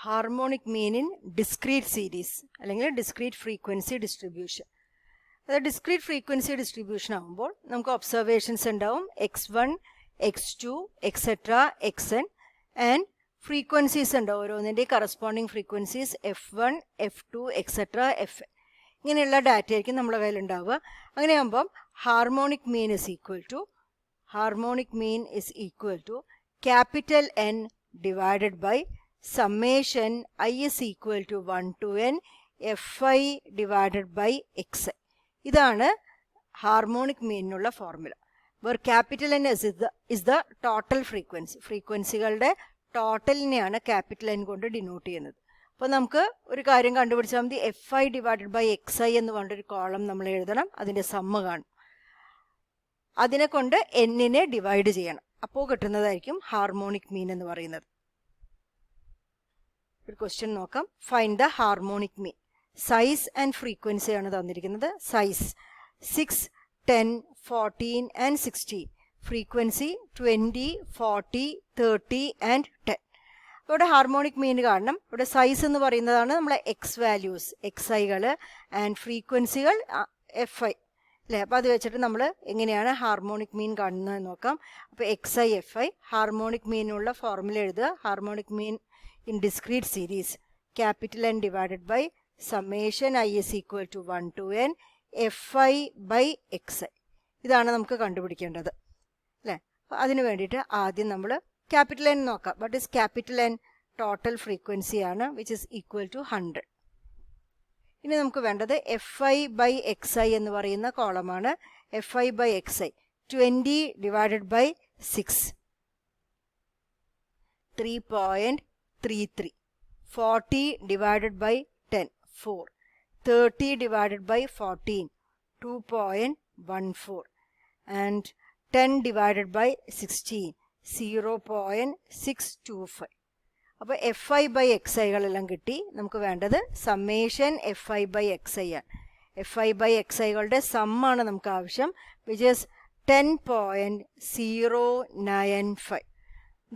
Harmonic mean in discrete series അല്ലെങ്കിൽ discrete frequency distribution. അത് discrete frequency distribution ആകുമ്പോൾ നമുക്ക് ഒബ്സർവേഷൻസ് ഉണ്ടാവും x1, x2, etcetera xn and frequencies ഉണ്ടാവും. ഓരോന്നിൻ്റെ corresponding frequencies f1, f2, etcetera fn. ഇങ്ങനെയുള്ള ഡാറ്റ ആയിരിക്കും നമ്മുടെ കയ്യിലുണ്ടാവുക. അങ്ങനെയാകുമ്പം harmonic mean is equal to capital N divided by summation I is equal to 1 to n fi divided by xi. ഇതാണ് harmonic മീനിനുള്ള formula. Where capital N is the total frequency. ഫ്രീക്വൻസികളുടെ ടോട്ടലിനെയാണ് capital N കൊണ്ട് denote ചെയ്യുന്നത്. അപ്പോൾ നമുക്ക് ഒരു കാര്യം കണ്ടുപിടിച്ചാൽ മതി. fi ഡിവൈഡഡ് ബൈ xi എന്ന് പറഞ്ഞൊരു കോളം നമ്മൾ എഴുതണം. അതിൻ്റെ സമ്മ് കാണും. അതിനെ കൊണ്ട് n-നെ ഡിവൈഡ് ചെയ്യണം. അപ്പോൾ കിട്ടുന്നതായിരിക്കും ഹാർമോണിക് മീൻ എന്ന് പറയുന്നത്. ഒരു ക്വസ്റ്റ്യൻ നോക്കാം. Find the harmonic mean. Size and frequency ആണ് തന്നിരിക്കുന്നത്. Size 6, 10, 14 and 16. Frequency 20, 40, 30 and 10. ഇവിടെ ഹാർമോണിക് മീൻ കാണണം. ഇവിടെ സൈസ് എന്ന് പറയുന്നതാണ് നമ്മളെ എക്സ് വാല്യൂസ്, xi-കൾ, ആൻഡ് ഫ്രീക്വൻസികൾ fi അല്ലേ. അപ്പോൾ അത് വെച്ചിട്ട് നമ്മൾ എങ്ങനെയാണ് ഹാർമോണിക് മീൻ കാണുന്നത് നോക്കാം. അപ്പോൾ xi fi ഹാർമോണിക് മീനുള്ള ഫോർമുല എഴുതുക. Harmonic mean in discrete series, capital N divided by summation I is equal to 1 to n fi by xi. ഇതാണ് നമുക്ക് കണ്ടുപിടിക്കേണ്ടത് അല്ലേ. അതിന് വേണ്ടിയിട്ട് ആദ്യം നമ്മൾ ക്യാപിറ്റൽ N നോക്കാം. But is capital N total frequency ആണ്, വിച്ച് ഇസ് ഈക്വൽ ടു 100. ഇനി നമുക്ക് വേണ്ടത് fi by xi എന്ന് പറയുന്ന കോളമാണ്. fi by xi 20 divided by 6, 3.33. 40 divided by 10, 4. 30 divided by 14, 2.14. And 10 divided by 16, 0.625. അപ്പോൾ fi by xi-കളെല്ലാം കിട്ടി. നമുക്ക് വേണ്ടത് സമ്മേഷൻ fi by xi ആണ്. fi by xi-കളുടെ സമ്മാണ് നമുക്ക് ആവശ്യം, which is 10.095.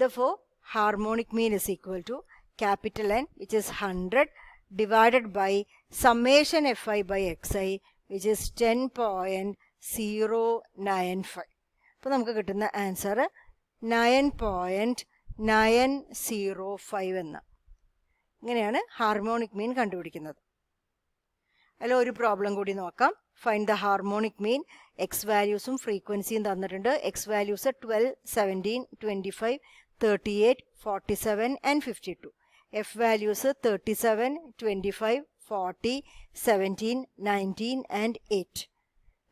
Therefore harmonic mean is equal to capital N, which is 100, divided by summation fi by xi, which is 10.095. അപ്പോൾ നമുക്ക് കിട്ടുന്ന ആൻസർ 9.905 എന്ന. ഇങ്ങനെയാണ് ഹാർമോണിക് മീൻ കണ്ടുപിടിക്കുന്നത്. അതിൽ ഒരു പ്രോബ്ലം കൂടി നോക്കാം. Find the harmonic mean. X വാല്യൂസും ഫ്രീക്വൻസിയും തന്നിട്ടുണ്ട്. X values 12, 17, 25, 38, 47 and 52. F values 37, 25, 40, 17, 19 and 8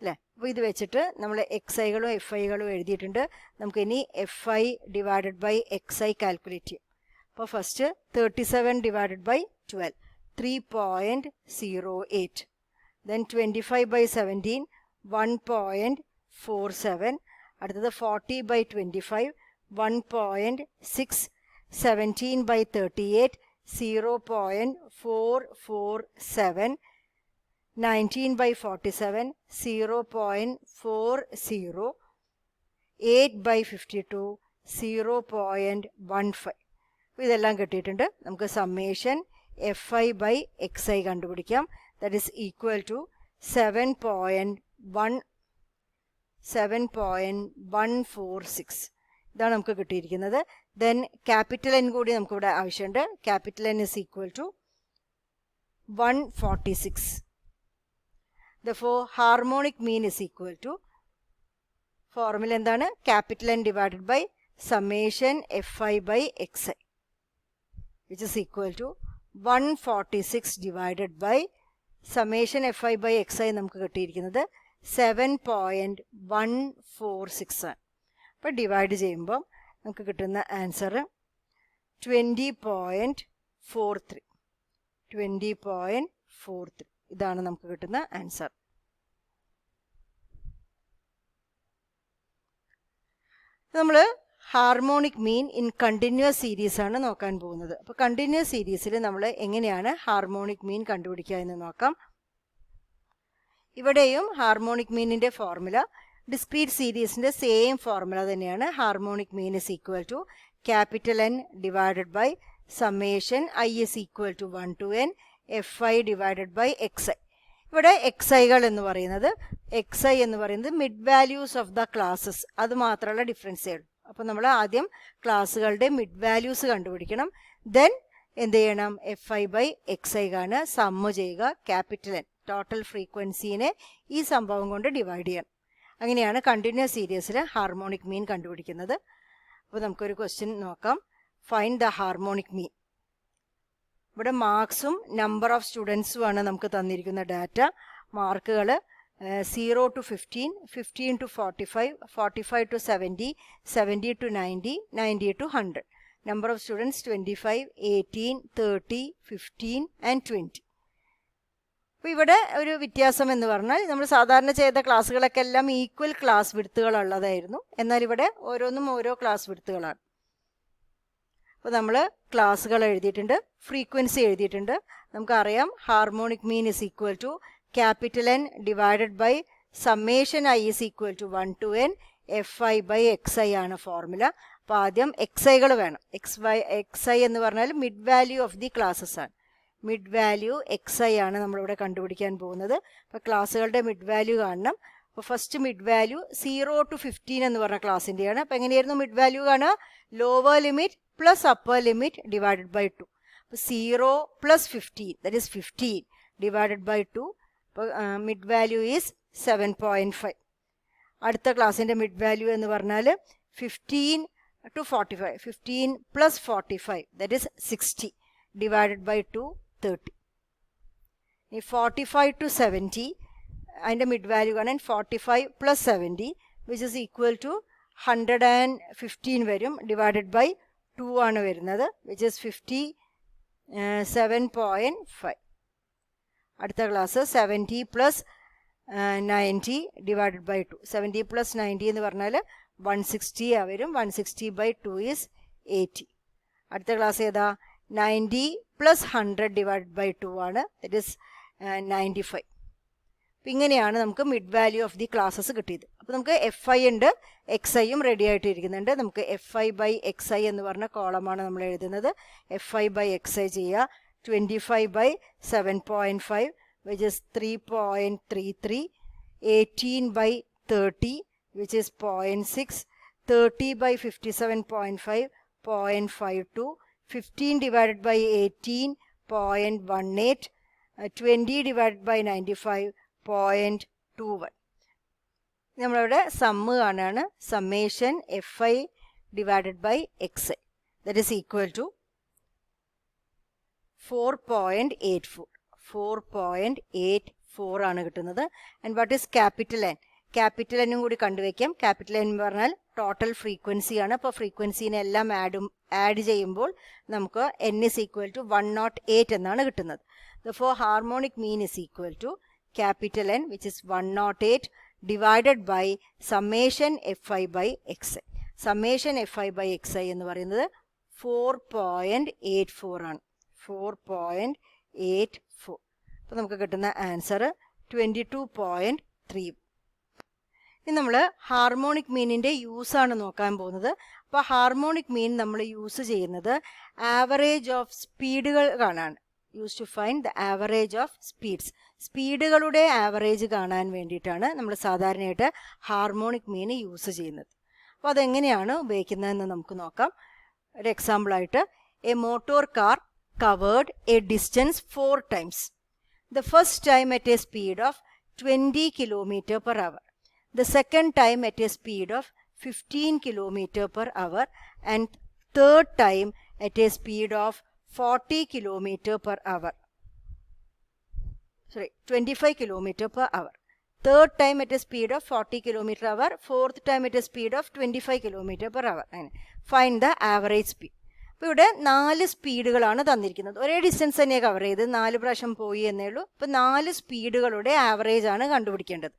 അല്ലേ. അപ്പോൾ ഇത് വെച്ചിട്ട് നമ്മൾ xi-കളും fi-കളും എഴുതിയിട്ടുണ്ട്. നമുക്കിനി fi divided by xi calculate ചെയ്യാം. അപ്പോൾ first 37 divided by 12, 3.08. Then 25 by 17, 1.47. അടുത്തത് 40 by 25, 1.6. 17 by 38, 0.447. 19 by 47, 0.40. 8 by 52, 0.15. ഇതെല്ലാം കിട്ടിയിട്ടുണ്ട്. നമുക്ക് സമ്മേഷൻ fi by xi കണ്ടുപിടിക്കാം. That is equal to 7.146. ഇതാണ് നമുക്ക് കിട്ടിയിരിക്കുന്നത്. ദെൻ ക്യാപിറ്റൽ N കൂടി നമുക്കിവിടെ ആവശ്യമുണ്ട്. Capital N is equal to 146. Therefore harmonic mean is equal to, formula എന്താണ്? Capital N divided by summation fi by xi, which is equal to 146 divided by summation fi by xi നമുക്ക് കിട്ടിയിരിക്കുന്നത് 7.146 ആണ്. അപ്പോൾ divide ചെയ്യുമ്പോൾ നമുക്ക് കിട്ടുന്ന answer 20.43. 20.43 ഇതാണ് നമുക്ക് കിട്ടുന്ന ആൻസർ. നമ്മൾ harmonic mean in continuous series ആണ് നോക്കാൻ പോകുന്നത്. അപ്പോൾ കണ്ടിന്യൂസ് സീരീസിൽ നമ്മൾ എങ്ങനെയാണ് ഹാർമോണിക് മീൻ കണ്ടുപിടിക്കുക എന്ന് നോക്കാം. ഇവിടെയും ഹാർമോണിക് മീനിൻ്റെ ഫോർമുല ഡിസ്ക്രീറ്റ് സീരീസിൻ്റെ സെയിം ഫോർമുല തന്നെയാണ്. Harmonic mean is equal to capital N divided by summation I is equal to 1 to n fi divided by xi. ഇവിടെ xiകൾ എന്ന് പറയുന്നത് xi എന്ന് പറയുന്നത് mid values of the classes, അത് മാത്രമുള്ള ഡിഫറൻസേ ഉള്ളൂ. അപ്പോൾ നമ്മൾ ആദ്യം ക്ലാസ്സുകളുടെ മിഡ് വാല്യൂസ് കണ്ടുപിടിക്കണം. ദെൻ എന്ത് ചെയ്യണം? fi ബൈ xi ആണ് സമ്മ് ചെയ്യുക. ക്യാപിറ്റൽ N ടോട്ടൽ ഫ്രീക്വൻസീനെ ഈ സംഭവം കൊണ്ട് ഡിവൈഡ് ചെയ്യണം. അങ്ങനെയാണ് കണ്ടിന്യൂസ് സീരീസിൽ ഹാർമോണിക് മീൻ കണ്ടുപിടിക്കുന്നത്. അപ്പോൾ നമുക്കൊരു ക്വസ്റ്റ്യൻ നോക്കാം. ഫൈൻഡ് ദ ഹാർമോണിക് മീൻ. ഇവിടെ മാർക്സും നമ്പർ ഓഫ് സ്റ്റുഡൻസുമാണ് നമുക്ക് തന്നിരിക്കുന്ന ഡാറ്റ. മാർക്കുകൾ 0 to 15, 15 to 45, 45 to 70, 70 to 90, 90 to 100. Number of students 25, 18, 30, 15 and 20. അപ്പോൾ ഇവിടെ ഒരു വ്യത്യാസം എന്ന് പറഞ്ഞാൽ നമ്മൾ സാധാരണ ചെയ്ത ക്ലാസ്സുകളൊക്കെ എല്ലാം ഈക്വൽ ക്ലാസ് വിഡ്ത്തുകളുള്ളതായിരുന്നു. എന്നാൽ ഇവിടെ ഓരോന്നും ഓരോ ക്ലാസ് വിഡ്ത്തുകളാണ്. അപ്പോൾ നമ്മൾ ക്ലാസ്സുകൾ എഴുതിയിട്ടുണ്ട്, ഫ്രീക്വൻസി എഴുതിയിട്ടുണ്ട്. നമുക്കറിയാം harmonic mean is equal to capital N divided by summation I is equal to 1 to n fi by xi ആണ് ഫോർമുല. അപ്പോൾ ആദ്യം xiകൾ വേണം. xi എന്ന് പറഞ്ഞാൽ mid value of the classes ആണ്. മിഡ് വാല്യൂ xi ആണ് നമ്മളിവിടെ കണ്ടുപിടിക്കാൻ പോകുന്നത്. അപ്പോൾ ക്ലാസ്സുകളുടെ മിഡ് വാല്യൂ കാണണം. അപ്പോൾ ഫസ്റ്റ് മിഡ് വാല്യൂ 0 to 15 എന്ന് പറഞ്ഞ ക്ലാസ്സിൻ്റെയാണ്. അപ്പോൾ എങ്ങനെയായിരുന്നു മിഡ് വാല്യൂ കാണുക? Lower limit plus upper limit divided by 2. അപ്പോൾ 0 plus 15 that is 15 divided by 2. അപ്പോൾ മിഡ് വാല്യൂ ഈസ് 7.5. അടുത്ത ക്ലാസ്സിൻ്റെ മിഡ് വാല്യൂ എന്ന് പറഞ്ഞാൽ 15 to 45, 15 plus 45 that is 60 divided by 2, 30. 45 to 70 അതിൻ്റെ മിഡ് വാല്യൂ കാണാൻ 45 plus 70 which is equal to 115 വരും. Divided by 2 ആണ് വരുന്നത് which is 57.5. അടുത്ത class 70 plus 90 divided by 2. 70 plus 90 എന്ന് പറഞ്ഞാൽ 160 വരും. 160 by 2 is 80. അടുത്ത ക്ലാസ് ഏതാ? 90 plus 100 divided by 2 ആണ്. That is 95. അപ്പം ഇങ്ങനെയാണ് നമുക്ക് mid value of the classes കിട്ടിയത്. അപ്പോൾ നമുക്ക് fi ഉണ്ട്, xiയും റെഡി ആയിട്ട് ഇരിക്കുന്നുണ്ട്. നമുക്ക് fi ബൈ xi എന്ന് പറഞ്ഞ കോളമാണ് നമ്മൾ എഴുതുന്നത്. fi ബൈ xi ചെയ്യുക. 25 by 7.5 which is 3.33, 18 by 30 which is 0.6, 30 by 57.5, 0.52, 15 divided by 18, 0.18, 20 divided by 95, 0.21. നമ്മളിവിടെ സമ്മ് കാണാണ്. Summation fi divided by xi that is equal to 4.84. 4.84 ആണ് കിട്ടുന്നത്. And what is capital N? Capital N കൂടി കണ്ടുവയ്ക്കാം. Capital N എന്ന് പറഞ്ഞാൽ total ഫ്രീക്വൻസിയാണ്. അപ്പോൾ ഫ്രീക്വൻസീനെ എല്ലാം add ചെയ്യുമ്പോൾ നമുക്ക് N is equal to 108 എന്നാണ് കിട്ടുന്നത്. Therefore harmonic mean is equal to capital N which is 108 divided by summation fi by xi. Summation fi by xi എന്ന് പറയുന്നത് 4.84 ആണ്. 4.84. അപ്പോൾ നമുക്ക് കിട്ടുന്ന ആൻസർ 22.3. ഇനി നമ്മൾ ഹാർമോണിക് മീനിൻ്റെ യൂസാണ് നോക്കാൻ പോകുന്നത്. അപ്പോൾ ഹാർമോണിക് മീൻ നമ്മൾ യൂസ് ചെയ്യുന്നത് ആവറേജ് ഓഫ് സ്പീഡുകൾ കാണാൻ. Use to find the average of speeds. സ്പീഡുകളുടെ ആവറേജ് കാണാൻ വേണ്ടിയിട്ടാണ് നമ്മൾ സാധാരണയായിട്ട് ഹാർമോണിക് മീൻ യൂസ് ചെയ്യുന്നത്. അപ്പോൾ അതെങ്ങനെയാണ് ഉപയോഗിക്കുന്നതെന്ന് നമുക്ക് നോക്കാം. ഒരു എക്സാമ്പിളായിട്ട് a motor car covered a distance 4 times. The first time at a speed of 20 km per hour. The second time at a speed of 15 km per hour. And third time at a speed of 40 km per hour. 25 km per hour. Third time at a speed of 40 km per hour. Fourth time at a speed of 25 km per hour. Find the average speed. അപ്പോൾ ഇവിടെ 4 സ്പീഡുകളാണ് തന്നിരിക്കുന്നത്. ഒരേ distance തന്നെ cover ചെയ്ത് 4 പ്രാവശ്യം പോയി എന്നേ ഉള്ളൂ. അപ്പോൾ 4 സ്പീഡുകളുടെ ആവറേജ് ആണ് കണ്ടുപിടിക്കേണ്ടത്.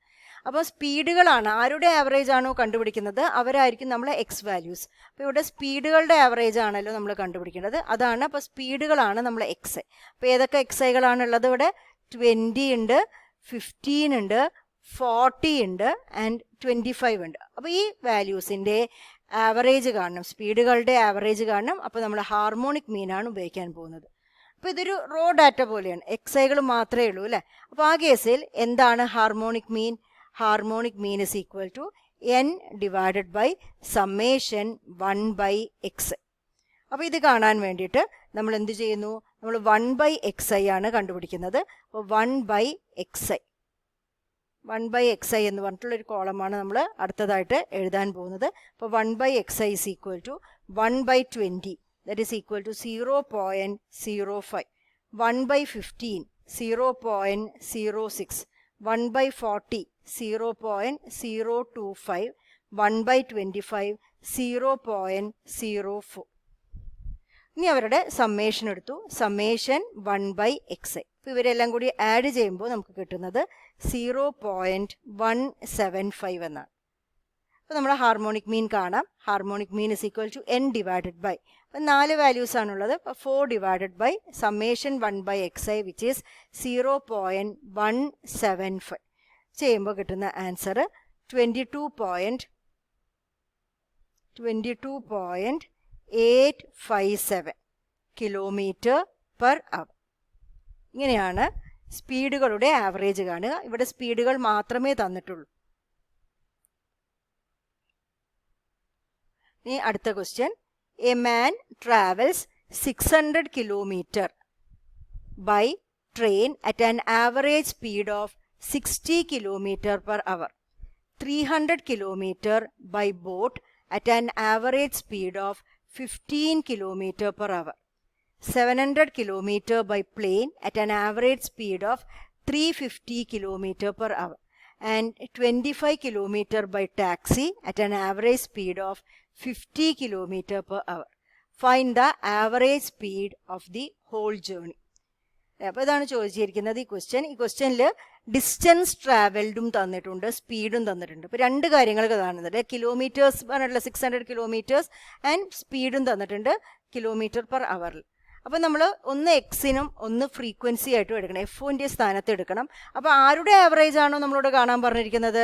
അപ്പോൾ സ്പീഡുകളാണ് ആരുടെ ആവറേജ് ആണോ കണ്ടുപിടിക്കുന്നത് അവരായിരിക്കും നമ്മളെ എക്സ് വാല്യൂസ്. അപ്പോൾ ഇവിടെ സ്പീഡുകളുടെ ആവറേജ് ആണല്ലോ നമ്മൾ കണ്ടുപിടിക്കേണ്ടത്. അതാണ് അപ്പോൾ സ്പീഡുകളാണ് നമ്മൾ എക്സ്. അപ്പോൾ ഏതൊക്കെ എക്സൈകളാണുള്ളത്? ഇവിടെ 20 ഉണ്ട്, 15 ഉണ്ട്, 40 ഉണ്ട് ആൻഡ് 25 ഉണ്ട്. അപ്പോൾ ഈ വാല്യൂസിൻ്റെ ആവറേജ് കാണണം, സ്പീഡുകളുടെ ആവറേജ് കാണണം. അപ്പോൾ നമ്മൾ ഹാർമോണിക് മീനാണ് ഉപയോഗിക്കാൻ പോകുന്നത്. അപ്പോൾ ഇതൊരു റോ ഡാറ്റ പോലെയാണ്, എക്സൈകൾ മാത്രമേ ഉള്ളൂ അല്ലേ. അപ്പോൾ ആ കേസിൽ എന്താണ് harmonic mean? Harmonic mean is equal to n divided by summation 1/x. അപ്പോൾ ഇത് കാണാൻ വേണ്ടിയിട്ട് നമ്മൾ എന്ത് ചെയ്യുന്നു? നമ്മൾ 1/xi ആണ് കണ്ടുപിടിക്കുന്നത്. അപ്പോൾ 1/xi എന്ന് പറഞ്ഞിട്ടുള്ളൊരു കോളമാണ് നമ്മൾ അടുത്തതായിട്ട് എഴുതാൻ പോകുന്നത്. അപ്പോൾ 1/xi is equal to 1/20, that is equal to 0.05, 1/15, 0.06, 1/40, 0.025, 1/25, 0.04. ഇനി അവരുടെ സമ്മേഷൻ എടുത്തു, സമ്മേഷൻ 1/xi. അപ്പോൾ ഇവരെല്ലാം കൂടി ആഡ് ചെയ്യുമ്പോൾ നമുക്ക് കിട്ടുന്നത് 0.175 എന്നാണ്. അപ്പോൾ നമ്മൾ ഹാർമോണിക് മീൻ കാണാം. Harmonic mean is equal to n divided by, അപ്പം 4 വാല്യൂസ് ആണുള്ളത്. അപ്പോൾ 4 divided by summation 1/xi which is 0.175 ചെയ്യുമ്പോൾ കിട്ടുന്ന ആൻസർ 22.857 കിലോമീറ്റർ പെർ അവർ. ഇങ്ങനെയാണ് സ്പീഡുകളുടെ ആവറേജ് കാണുക. ഇവിടെ സ്പീഡുകൾ മാത്രമേ തന്നിട്ടുള്ളൂ. ഇനി അടുത്ത question. A man travels 600 kilometre by train at an average speed of 60 kilometre per hour, 300 kilometre by boat at an average speed of 15 km per hour, 700 km by plane at an average speed of 350 km per hour, and 25 km by taxi at an average speed of 50 km per hour. Find the average speed of the whole journey. അപ്പോൾ ഇതാണ് ചോദിച്ചിരിക്കുന്നത് ഈ question. ഈ ക്വസ്റ്റ്യനിൽ distance ട്രാവൽഡും തന്നിട്ടുണ്ട്, സ്പീഡും തന്നിട്ടുണ്ട്. ഇപ്പോൾ 2 കാര്യങ്ങൾ കാണുന്നുണ്ട്. കിലോമീറ്റേഴ്സ് പറഞ്ഞിട്ടുള്ള 600 കിലോമീറ്റേഴ്സ് ആൻഡ് സ്പീഡും തന്നിട്ടുണ്ട് കിലോമീറ്റർ പെർ അവറിൽ. അപ്പോൾ നമ്മൾ ഒന്ന് എക്സിനും ഒന്ന് ഫ്രീക്വൻസി ആയിട്ടും എടുക്കണം, എഫിൻ്റെ സ്ഥാനത്ത് എടുക്കണം. അപ്പോൾ ആരുടെ ആവറേജ് ആണോ നമ്മളോട് കാണാൻ പറഞ്ഞിരിക്കുന്നത്?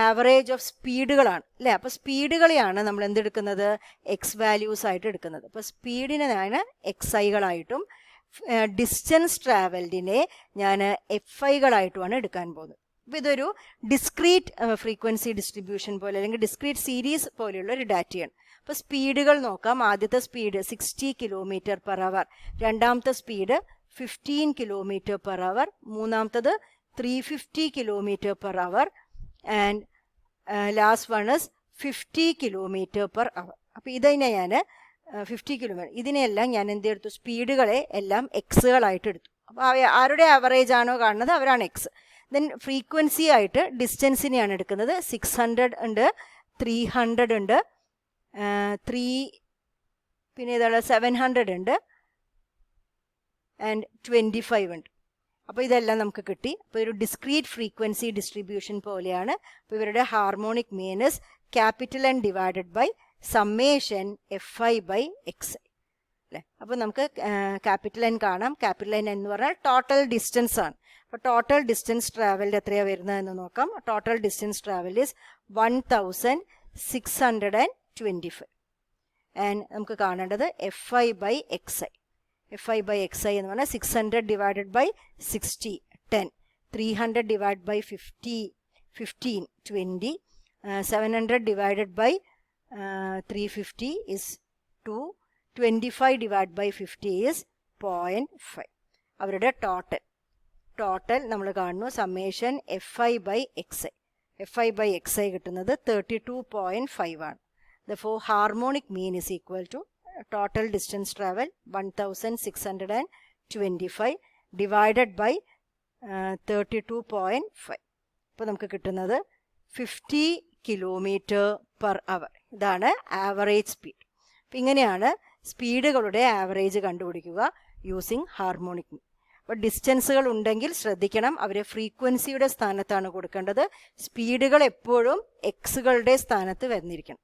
ആവറേജ് ഓഫ് സ്പീഡുകളാണ് അല്ലേ. അപ്പോൾ സ്പീഡുകളെയാണ് നമ്മൾ എന്തെടുക്കുന്നത്? എക്സ് വാല്യൂസ് ആയിട്ട് എടുക്കുന്നത്. അപ്പോൾ സ്പീഡിനാണ് എക്സ്ഐകളായിട്ടും ഡിസ്റ്റൻസ് ട്രാവൽഡിനെ ഞാൻ എഫ് ഐകളായിട്ടുമാണ് എടുക്കാൻ പോകുന്നത്. അപ്പോൾ ഇതൊരു ഡിസ്ക്രീറ്റ് ഫ്രീക്വൻസി ഡിസ്ട്രിബ്യൂഷൻ പോലെ അല്ലെങ്കിൽ ഡിസ്ക്രീറ്റ് സീരീസ് പോലെയുള്ള ഒരു ഡാറ്റയാണ്. അപ്പോൾ സ്പീഡുകൾ നോക്കാം. ആദ്യത്തെ സ്പീഡ് 60 കിലോമീറ്റർ പെർ അവർ, രണ്ടാമത്തെ സ്പീഡ് 15 കിലോമീറ്റർ പെർ അവർ, മൂന്നാമത്തത് 350 kilometre per our, and last one is 50 kilometre per അവർ. അപ്പോൾ ഇതിനെ ഞാൻ 50 കിലോമീറ്റർ, ഇതിനെല്ലാം ഞാൻ എന്തെടുത്തു? സ്പീഡുകളെ എല്ലാം എക്സുകളായിട്ട് എടുത്തു. അപ്പോൾ ആരുടെ ആവറേജ് ആണോ കാണുന്നത് അവരാണ് എക്സ്. ദെൻ ഫ്രീക്വൻസി ആയിട്ട് ഡിസ്റ്റൻസിനെയാണ് എടുക്കുന്നത്. 600 ഉണ്ട്, 300 ഉണ്ട്, പിന്നെ ഏതാണ് 700 ഉണ്ട്, ആൻഡ് 25 ഉണ്ട്. അപ്പോൾ ഇതെല്ലാം നമുക്ക് കിട്ടി. അപ്പോൾ ഒരു ഡിസ്ക്രീറ്റ് ഫ്രീക്വൻസി ഡിസ്ട്രിബ്യൂഷൻ പോലെയാണ്. അപ്പോൾ ഇവരുടെ harmonic mean is capital N divided by summation FI by XI അല്ലേ. അപ്പോൾ നമുക്ക് ക്യാപിറ്റൽ എൻ കാണാം. ക്യാപിറ്റൽ എൻ എന്ന് പറഞ്ഞാൽ ടോട്ടൽ ഡിസ്റ്റൻസ് ആണ്. അപ്പോൾ ടോട്ടൽ ഡിസ്റ്റൻസ് ട്രാവൽഡ് എത്രയാണ് വരുന്നതെന്ന് നോക്കാം. Total distance travelled is 1625. And നമുക്ക് കാണേണ്ടത് FI by XI. FI by XI എന്ന് പറഞ്ഞാൽ 600 divided by 60 10, 300 divide by 15 20, 700 divided by 350 is 2, 25 divided by 50 is 0.5. അവരുടെ ടോട്ടൽ നമ്മൾ കാണുന്നു summation FI by XI. FI by XI കിട്ടുന്നത് 32.5 ആണ്. Therefore harmonic mean is equal to total distance travel 1625 divided by 32.5. അപ്പോൾ നമുക്ക് കിട്ടുന്നത് 50 കിലോമീറ്റർ പെർ അവർ. ഇതാണ് average speed. അപ്പം ഇങ്ങനെയാണ് സ്പീഡുകളുടെ ആവറേജ് കണ്ടുപിടിക്കുക യൂസിങ് ഹാർമോണിക് മീൻ. അപ്പോൾ ഡിസ്റ്റൻസുകൾ ഉണ്ടെങ്കിൽ ശ്രദ്ധിക്കണം, അവരെ ഫ്രീക്വൻസിയുടെ സ്ഥാനത്താണ് കൊടുക്കേണ്ടത്. സ്പീഡുകൾ എപ്പോഴും എക്സുകളുടെ സ്ഥാനത്ത് വന്നിരിക്കണം.